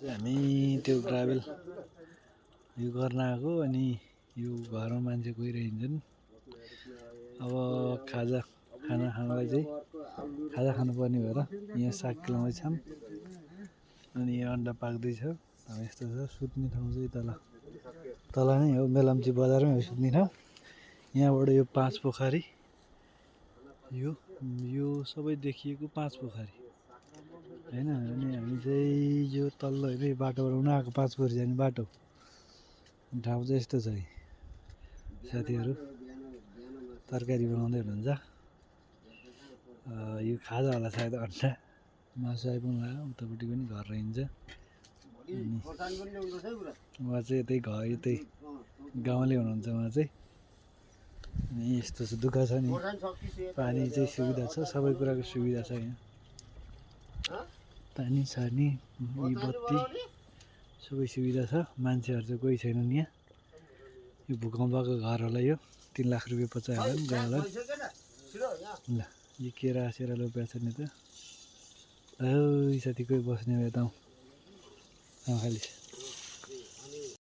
हामी त्यो ग्राभल यो गर्न आएको अनि यो घरमा मान्छे गइरहन्छन्। अब खाजा खाना खानलाई चाहिँ खाजा खानुपर्ने भएर यहाँ साग केलाउँदै छौँ। अनि यहाँ अन्डा पाक्दैछ। अब यस्तो छ सुत्ने ठाउँ चाहिँ तल नै हो, मेलम्ची बजारमै हो सुत्ने ठाउँ। यहाँबाट यो 5 पोखरी यो सबै देखिएको 5 पोखरी हैन। अनि हामी चाहिँ यो तल्लो हेर्दै बाटोबाट उनीहरूको 5 पोखरी जाने बाटो ठाउँ चाहिँ यस्तो छ। साथीहरू तरकारी बनाउँदै हुनुहुन्छ। यो खाजा होला सायद अन्डा मासु आइपुग्नु लाग्यो। उतापट्टि पनि घर रहन्छ। उहाँ चाहिँ यतै गाउँले हुनुहुन्छ उहाँ चाहिँ। अनि यस्तो छ दुःख छ नि, पानी चाहिँ सुविधा छ, सबै कुराको सुविधा छ यहाँ। पानी छर्ने बत्ती सबै सुविधा छ। मान्छेहरू चाहिँ कोही छैनन् यहाँ। यो भूकम्पको घर होला। यो 3 लाख रुपियाँ पचायो होला नि गयोलाई। ल यो केरा सेरा रोपेको छ नि त। साथी कोही बस्ने भए त खाली